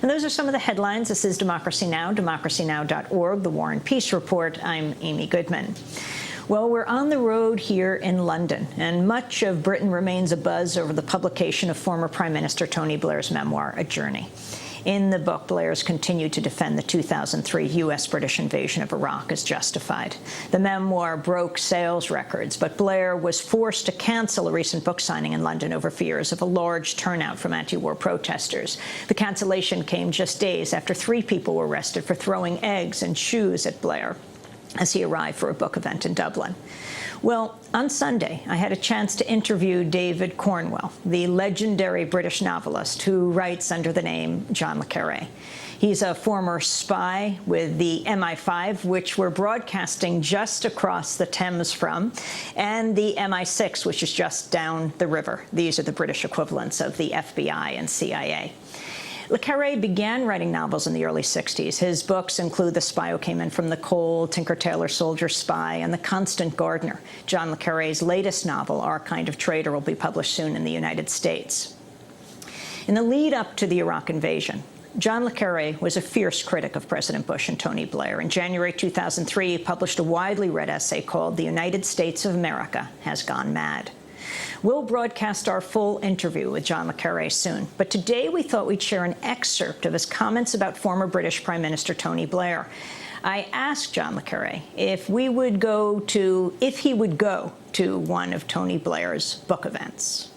And those are some of the headlines. This is Democracy Now!, democracynow.org, The War and Peace Report. I'm Amy Goodman. Well, we're on the road here in London, and much of Britain remains abuzz over the publication of former Prime Minister Tony Blair's memoir, A Journey. In the book, Blair's continued to defend the 2003 U.S.-British invasion of Iraq as justified. The memoir broke sales records, but Blair was forced to cancel a recent book signing in London over fears of a large turnout from anti-war protesters. The cancellation came just days after 3 people were arrested for throwing eggs and shoes at Blair as he arrived for a book event in Dublin. Well, on Sunday, I had a chance to interview David Cornwell, the legendary British novelist who writes under the name John le Carré. He's a former spy with the MI5, which we're broadcasting just across the Thames from, and the MI6, which is just down the river. These are the British equivalents of the FBI and CIA. Le Carré began writing novels in the early 60s. His books include The Spy Who Came In From the Cold, Tinker Tailor Soldier Spy, and The Constant Gardener. John le Carré's latest novel, Our Kind of Traitor, will be published soon in the United States. In the lead up to the Iraq invasion, John le Carré was a fierce critic of President Bush and Tony Blair. In January 2003, he published a widely read essay called The United States of America Has Gone Mad. We'll broadcast our full interview with John le Carré soon, but today we thought we'd share an excerpt of his comments about former British Prime Minister Tony Blair. I asked John le Carré if he would go to one of Tony Blair's book events.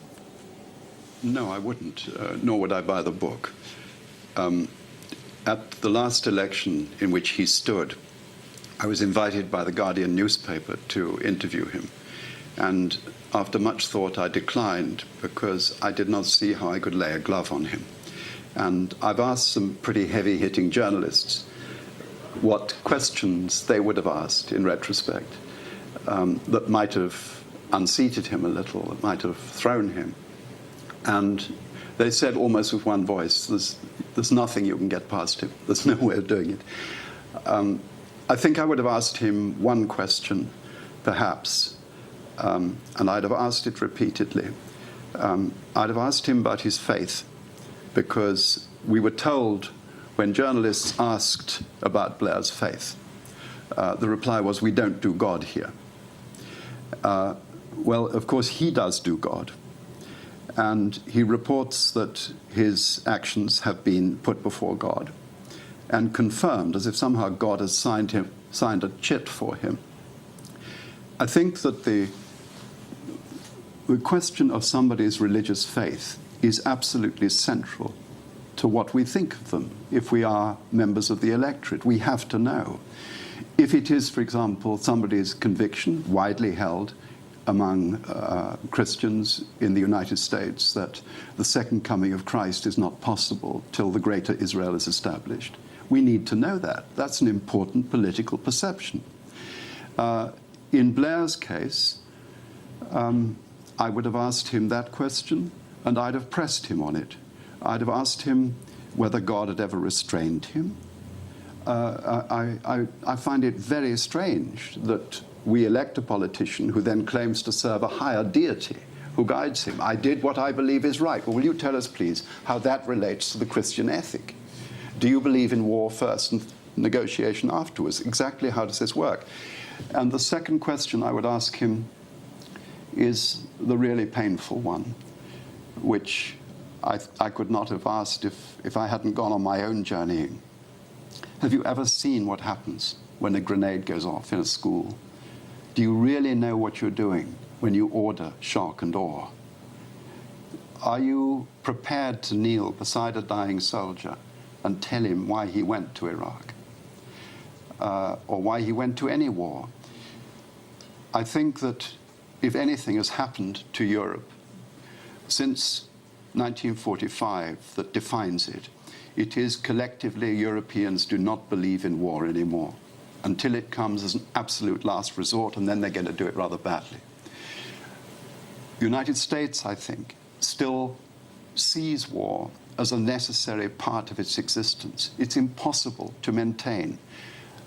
No, I wouldn't, nor would I buy the book. At the last election in which he stood, I was invited by the Guardian newspaper to interview him. And after much thought, I declined because I did not see how I could lay a glove on him. And I've asked some pretty heavy-hitting journalists what questions they would have asked in retrospect that might have unseated him a little, that might have thrown him. And they said almost with one voice, there's nothing you can get past him. There's no way of doing it. I think I would have asked him one question, perhaps, and I'd have asked it repeatedly. I'd have asked him about his faith, because we were told when journalists asked about Blair's faith, the reply was, we don't do God here. Well, of course, he does do God. And he reports that his actions have been put before God and confirmed, as if somehow God has signed a chit for him. I think that the question of somebody's religious faith is absolutely central to what we think of them. If we are members of the electorate, we have to know. If it is, for example, somebody's conviction, widely held among Christians in the United States, that the second coming of Christ is not possible till the greater Israel is established, we need to know that. That's an important political perception. In Blair's case, I would have asked him that question, and I'd have pressed him on it. I'd have asked him whether God had ever restrained him. I find it very strange that we elect a politician who then claims to serve a higher deity who guides him. I did what I believe is right. Well, will you tell us, please, how that relates to the Christian ethic? Do you believe in war first and negotiation afterwards? Exactly how does this work? And the second question I would ask him is the really painful one, which I could not have asked if I hadn't gone on my own journeying. Have you ever seen what happens when a grenade goes off in a school? Do you really know what you're doing when you order shock and awe? Are you prepared to kneel beside a dying soldier and tell him why he went to Iraq? Or why he went to any war? I think that if anything has happened to Europe since 1945 that defines it, it is collectively Europeans do not believe in war anymore until it comes as an absolute last resort, and then they're going to do it rather badly. The United States, I think, still sees war as a necessary part of its existence. It's impossible to maintain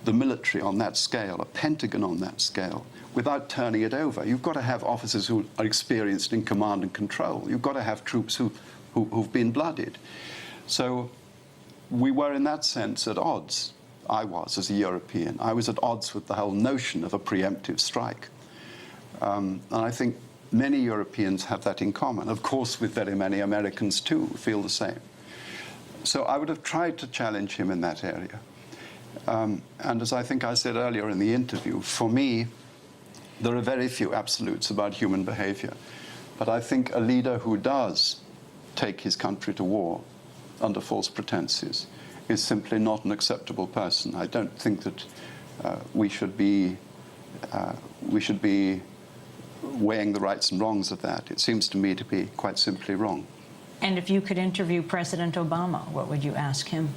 the military on that scale, a Pentagon on that scale, without turning it over. You've got to have officers who are experienced in command and control. You've got to have troops who've been blooded. So we were, in that sense, at odds. I was, as a European. I was at odds with the whole notion of a preemptive strike. And I think many Europeans have that in common. Of course, with very many Americans, too, feel the same. So I would have tried to challenge him in that area. And as I think I said earlier in the interview, for me, there are very few absolutes about human behavior. But I think a leader who does take his country to war under false pretenses is simply not an acceptable person. I don't think that we should be weighing the rights and wrongs of that. It seems to me to be quite simply wrong. And if you could interview President Obama, what would you ask him?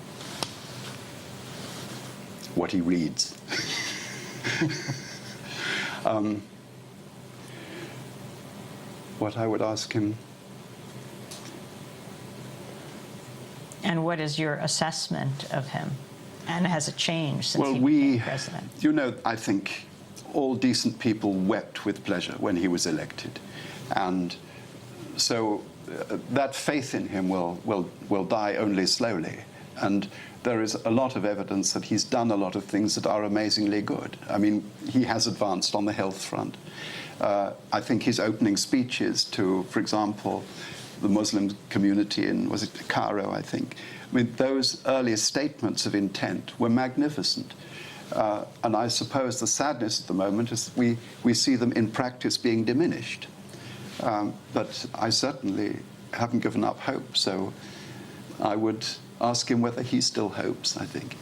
What he reads. What I would ask him. And what is your assessment of him? And has it changed since he became president? You know, I think all decent people wept with pleasure when he was elected. And so that faith in him will die only slowly. And there is a lot of evidence that he's done a lot of things that are amazingly good. I mean, he has advanced on the health front. I think his opening speeches to, for example, the Muslim community in, was it Cairo, I think? I mean, those earlier statements of intent were magnificent. And I suppose the sadness at the moment is that we see them in practice being diminished. But I certainly haven't given up hope, so I would ask him whether he still hopes, I think.